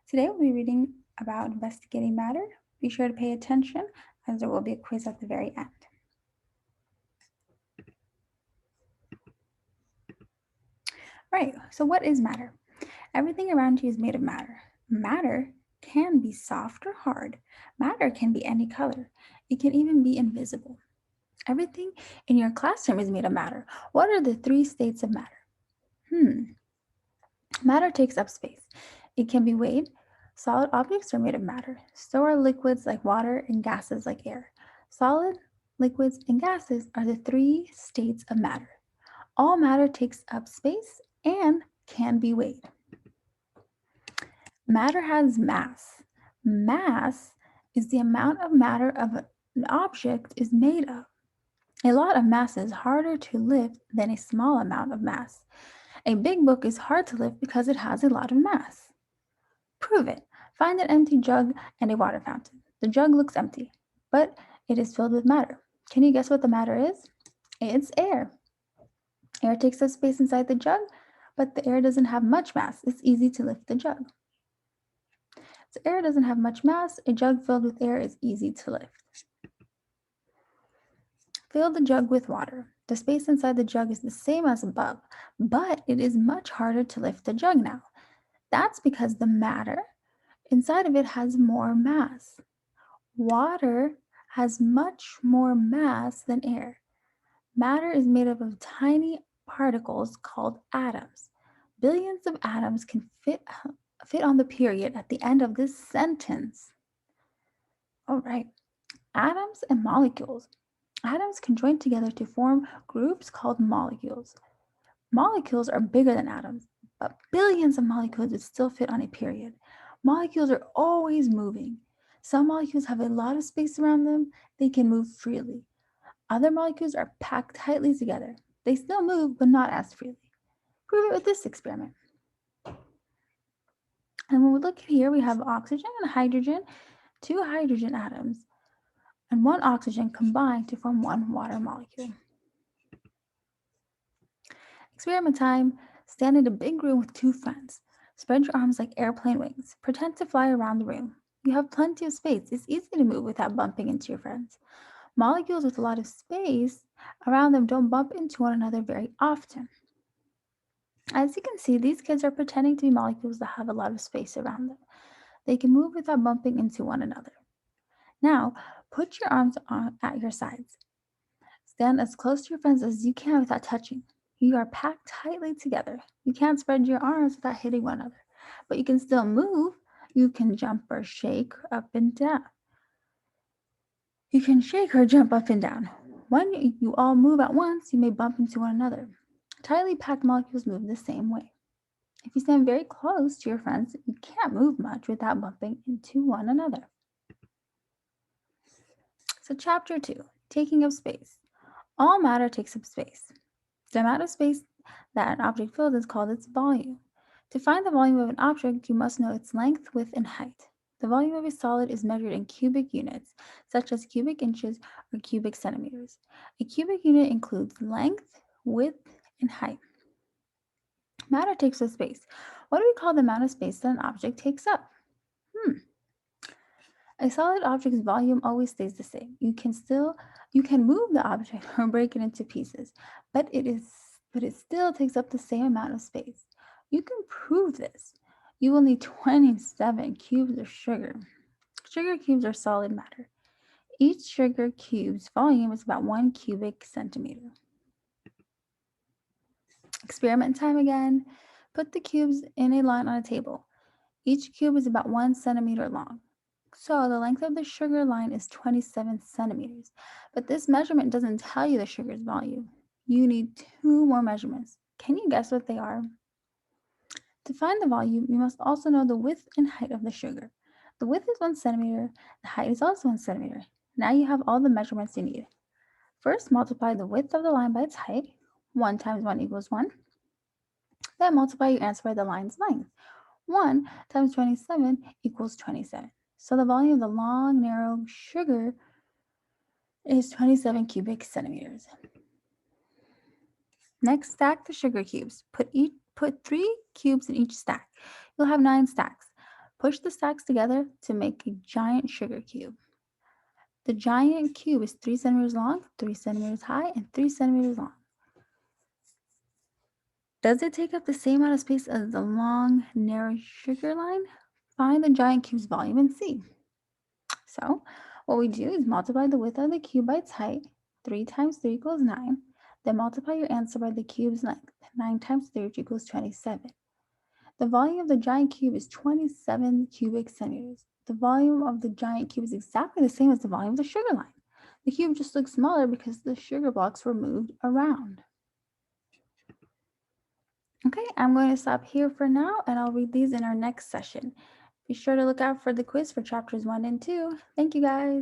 Today we'll be reading about investigating matter. Be sure to pay attention as there will be a quiz at the very end. Right, so what is matter? Everything around you is made of matter. Matter can be soft or hard. Matter can be any color. It can even be invisible. Everything in your classroom is made of matter. What are the three states of matter? Matter takes up space. It can be weighed. Solid objects are made of matter. So are liquids like water and gases like air. Solid, liquids, and gases are the three states of matter. All matter takes up space and can be weighed. Matter has mass. Mass is the amount of matter of an object is made of. A lot of mass is harder to lift than a small amount of mass. A big book is hard to lift because it has a lot of mass. Prove it. Find an empty jug and a water fountain. The jug looks empty, but it is filled with matter. Can you guess what the matter is? It's air. Air takes up space inside the jug, but the air doesn't have much mass. It's easy to lift the jug. So air doesn't have much mass. A jug filled with air is easy to lift. Fill the jug with water. The space inside the jug is the same as above, but it is much harder to lift the jug now. That's because the matter inside of it has more mass. Water has much more mass than air. Matter is made up of tiny particles called atoms. Billions of atoms can fit on the period at the end of this sentence. All right. Atoms and molecules. Atoms can join together to form groups called molecules. Molecules are bigger than atoms, but billions of molecules would still fit on a period. Molecules are always moving. Some molecules have a lot of space around them, they can move freely. Other molecules are packed tightly together. They still move, but not as freely. Prove it with this experiment. And when we look here, we have oxygen and hydrogen, two hydrogen atoms, and one oxygen combined to form one water molecule. Experiment time. Stand in a big room with two friends. Spread your arms like airplane wings. Pretend to fly around the room. You have plenty of space. It's easy to move without bumping into your friends. Molecules with a lot of space around them don't bump into one another very often. As you can see, these kids are pretending to be molecules that have a lot of space around them. They can move without bumping into one another. Now, put your arms at your sides. Stand as close to your friends as you can without touching. You are packed tightly together. You can't spread your arms without hitting one another, but you can still move. You can jump or shake up and down. You can shake or jump up and down. When you all move at once, you may bump into one another. Tightly packed molecules move the same way. If you stand very close to your friends, you can't move much without bumping into one another. So, Chapter 2, Taking Up Space. All matter takes up space. The amount of space that an object fills is called its volume. To find the volume of an object, you must know its length, width, and height. The volume of a solid is measured in cubic units, such as cubic inches or cubic centimeters. A cubic unit includes length, width, and height. Matter takes up space. What do we call the amount of space that an object takes up? A solid object's volume always stays the same. You can move the object or break it into pieces, but it still takes up the same amount of space. You can prove this. You will need 27 cubes of sugar. Sugar cubes are solid matter. Each sugar cube's volume is about 1 cubic centimeter. Experiment time again. Put the cubes in a line on a table. Each cube is about 1 centimeter long. So the length of the sugar line is 27 centimeters. But this measurement doesn't tell you the sugar's volume. You need two more measurements. Can you guess what they are? To find the volume, you must also know the width and height of the sugar. The width is 1 centimeter, the height is also 1 centimeter. Now you have all the measurements you need. First, multiply the width of the line by its height. 1 times 1 equals 1. Then multiply your answer by the line's length. 1 times 27 equals 27. So the volume of the long, narrow sugar is 27 cubic centimeters. Next, stack the sugar cubes. Put 3 cubes in each stack. You'll have 9 stacks. Push the stacks together to make a giant sugar cube. The giant cube is 3 centimeters long, 3 centimeters high, and 3 centimeters long. Does it take up the same amount of space as the long, narrow sugar line? Find the giant cube's volume and see. So, what we do is multiply the width of the cube by its height. 3 times 3 equals 9. Then multiply your answer by the cube's length. 9 times 3 equals 27. The volume of the giant cube is 27 cubic centimeters. The volume of the giant cube is exactly the same as the volume of the sugar line. The cube just looks smaller because the sugar blocks were moved around. Okay, I'm going to stop here for now and I'll read these in our next session. Be sure to look out for the quiz for chapters 1 and 2. Thank you guys.